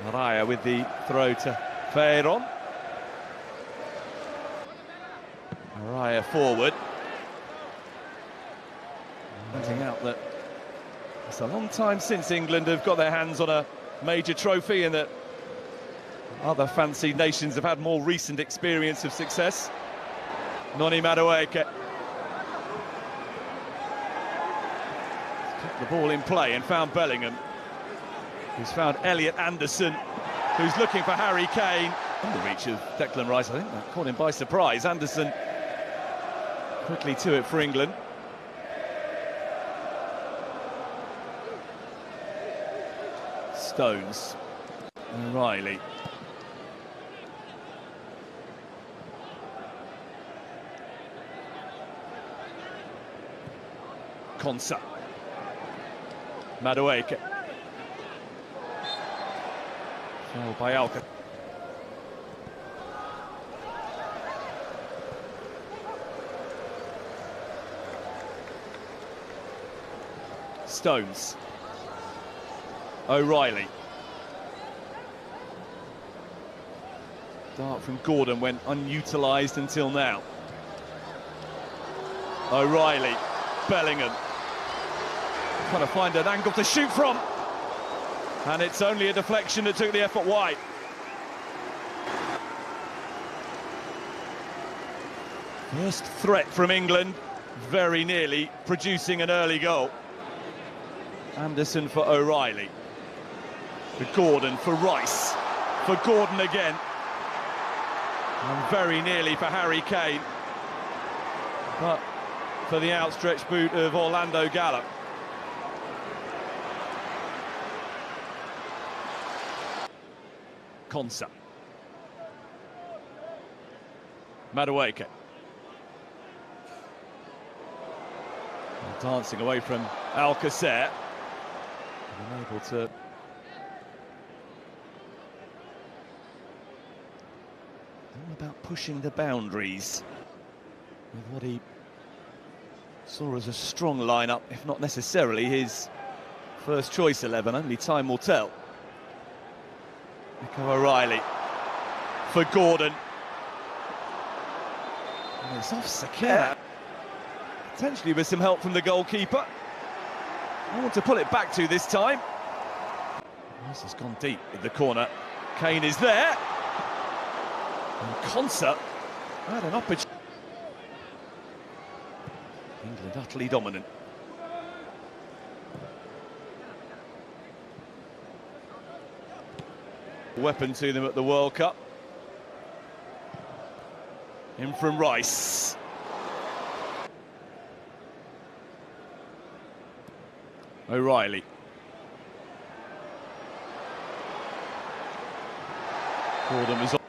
Araya with the throw to Feiron. Araya forward. Pointing out that it's a long time since England have got their hands on a major trophy and that other fancy nations have had more recent experience of success. Noni Madueke. Kept the ball in play and found Bellingham, who's found Elliot Anderson, who's looking for Harry Kane. On the reach of Declan Rice, I think that caught him by surprise. Anderson quickly to it for England. Stones. O'Reilly. Konsa. Madueke. Foul by Alka. Stones. O'Reilly. Dart from Gordon went unutilised until now. O'Reilly. Bellingham. Trying to find an angle to shoot from. And it's only a deflection that took the effort wide. First threat from England, very nearly producing an early goal. Anderson for O'Reilly. For Gordon, for Rice. For Gordon again. And very nearly for Harry Kane. But for the outstretched boot of Orlando Gallup. Konsa. Madueke. Dancing away from Alcacer. Unable to... all about pushing the boundaries with what he saw as a strong lineup, if not necessarily his first choice 11. Only time will tell. Nico O'Reilly for Gordon. And it's off Saka. Potentially with some help from the goalkeeper. I want to pull it back to this time. This has gone deep in the corner. Kane is there. And Konsa had an opportunity. England utterly dominant. Weapon to them at the World Cup. In from Rice. O'Reilly. Gordon was on.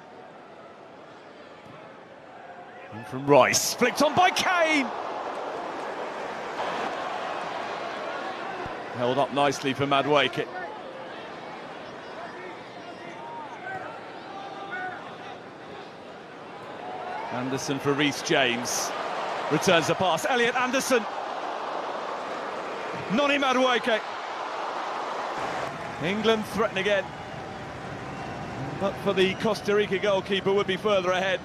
In from Rice. Flicked on by Kane. Held up nicely for Madueke. Anderson for Reece James. Returns the pass. Elliot Anderson. Noni Madueke. England threaten again. But for the Costa Rica goalkeeper would be further ahead.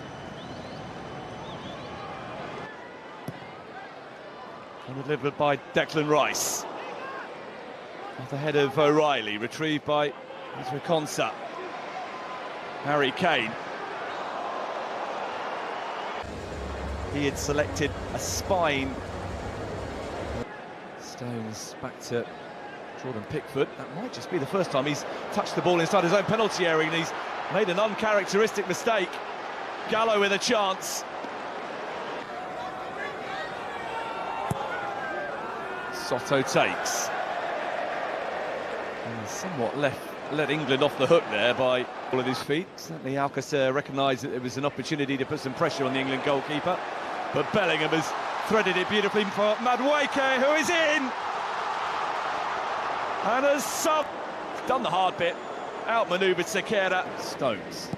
And delivered by Declan Rice. Off the head of O'Reilly. Retrieved by Ezri Konsa. Harry Kane. He had selected a spine. Stones back to Jordan Pickford. That might just be the first time he's touched the ball inside his own penalty area, and he's made an uncharacteristic mistake. Gallo with a chance. Soto takes. And somewhat let England off the hook there by all of his feet. Certainly Alcacer recognised that there was an opportunity to put some pressure on the England goalkeeper. But Bellingham has threaded it beautifully for Madueke, who is in! And has done the hard bit. Outmanoeuvred Mosquera. Stones.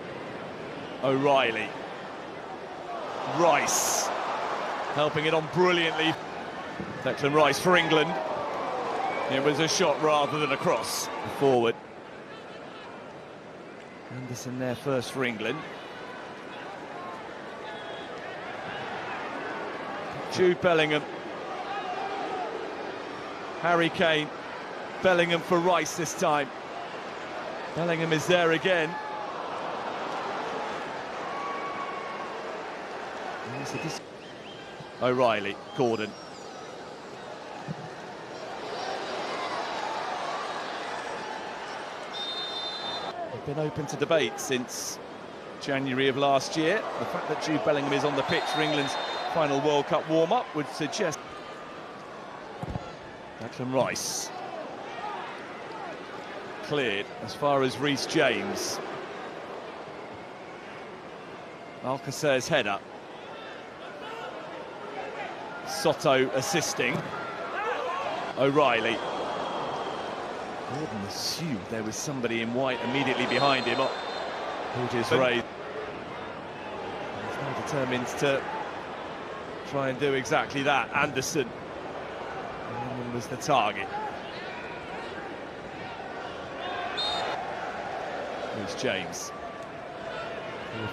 O'Reilly. Rice. Helping it on brilliantly. Declan Rice for England. It was a shot rather than a cross. Forward. Anderson there first for England. Jude Bellingham. Harry Kane. Bellingham for Rice this time. Bellingham is there again. O'Reilly, Gordon. They've been open to debate since January of last year. The fact that Jude Bellingham is on the pitch for England's final World Cup warm-up would suggest... Declan Rice. Cleared as far as Reece James. Alcacer's header. Soto assisting. O'Reilly. Gordon assumed there was somebody in white immediately behind him. Jorge's raised. He's now determined to try and do exactly that. Anderson was the target. Reece James.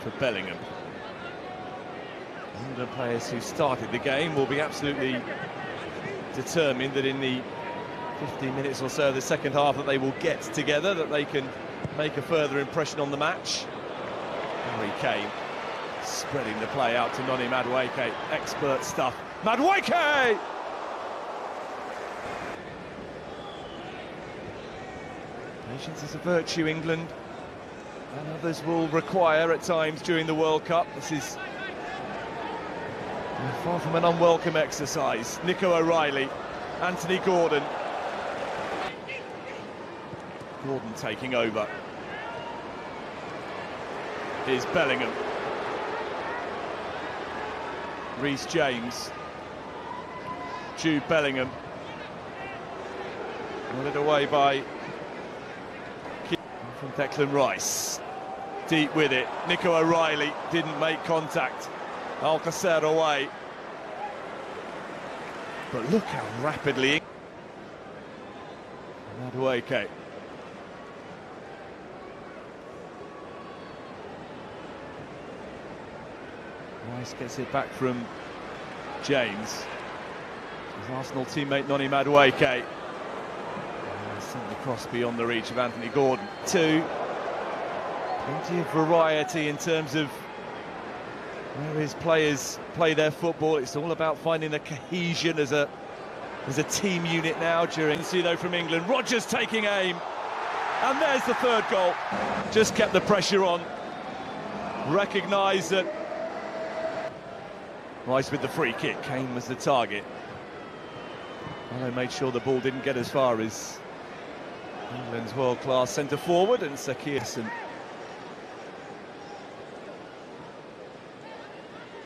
For Bellingham. England players who started the game will be absolutely determined that in the 15 minutes or so of the second half that they will get together, that they can make a further impression on the match. Harry Kane spreading the play out to Noni Madueke. Expert stuff. Madueke! Patience is a virtue, England, and others will require at times during the World Cup. This is far from an unwelcome exercise. Nico O'Reilly, Anthony Gordon. Gordon taking over. Here's Bellingham. Reece James. Jude Bellingham. Nodded away by from Declan Rice. Deep with it. Nico O'Reilly didn't make contact. Alcacer away. But look how rapidly... Madueke. Rice gets it back from James. His Arsenal teammate Noni Madueke. Sent the cross beyond the reach of Anthony Gordon. Plenty of variety in terms of where his players play their football. It's all about finding the cohesion as a team unit now. During though from England, Rodgers taking aim, and there's the third goal. Just kept the pressure on. Recognised that Rice with the free kick. Kane was the target. Well, they made sure the ball didn't get as far as England's world-class centre forward and Sakirson.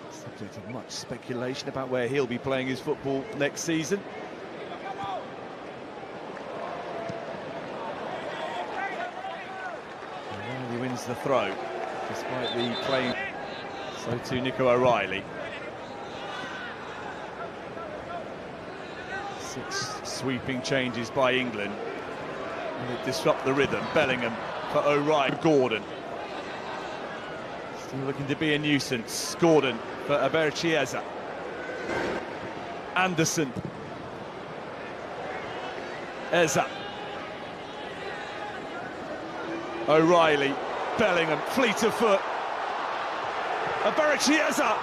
Subject of much speculation about where he'll be playing his football next season. And he wins the throw, despite the playing. So too Nico O'Reilly. 6 sweeping changes by England. And it disrupt the rhythm. Bellingham for O'Reilly. Gordon. Still looking to be a nuisance. Gordon for Aberchieza. Anderson. Eza. O'Reilly. Bellingham. Fleet of foot. Aberchieza.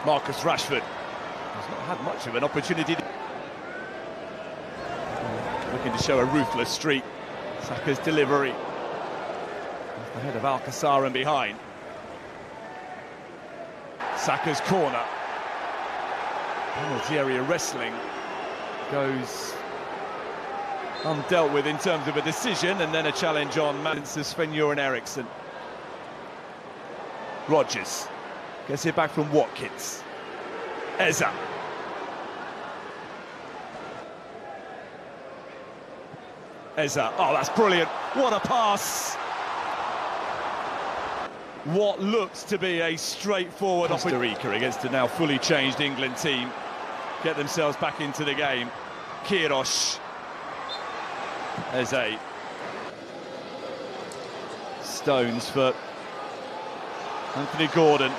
Marcus Rashford has not had much of an opportunity. Looking to show a ruthless streak. Saka's delivery. Off the head of Alcacer and behind. Saka's corner. Penalty area wrestling goes undealt with in terms of a decision, and then a challenge on Madison, Svenja and Eriksson. Rodgers. Gets it back from Watkins. Eza. Eza. Oh, that's brilliant. What a pass. What looks to be a straightforward Costa Rica against a now fully changed England team. get themselves back into the game. Queiroz. Ezri. Stones for Anthony Gordon.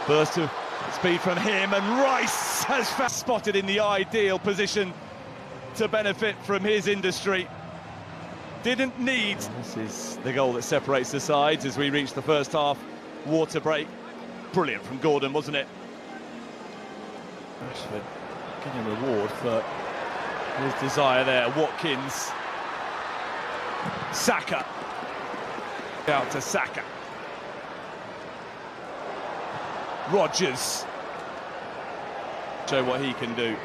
Burst of speed from him, and Rice has spotted in the ideal position to benefit from his industry. Didn't need. This is the goal that separates the sides as we reach the first half water break. Brilliant from Gordon, wasn't it? Rashford getting a reward for his desire there. Watkins. Saka. Out to Saka. Rodgers. Show what he can do.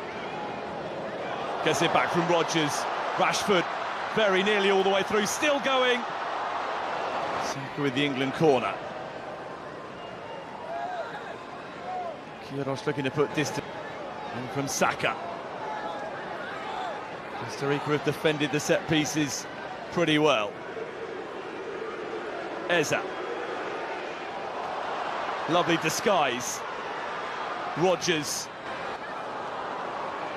Gets it back from Rodgers. Rashford very nearly all the way through, still going. Saka with the England corner. Queiroz looking to put distance. And from Saka. Costa Rica have defended the set pieces pretty well. Ezri. Lovely disguise. Rodgers.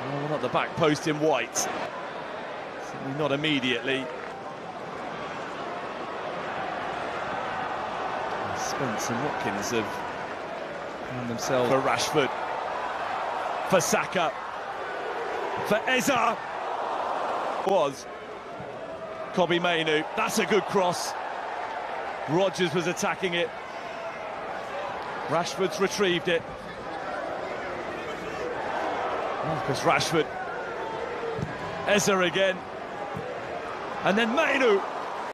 Oh, not the back post in white. Certainly not immediately. Spence and Watkins have found themselves. For Rashford. For Saka. For Ezri. Was Kobbie Mainoo. That's a good cross. Rodgers was attacking it. Rashford's retrieved it. Marcus Rashford. Ezri again. And then Mainoo.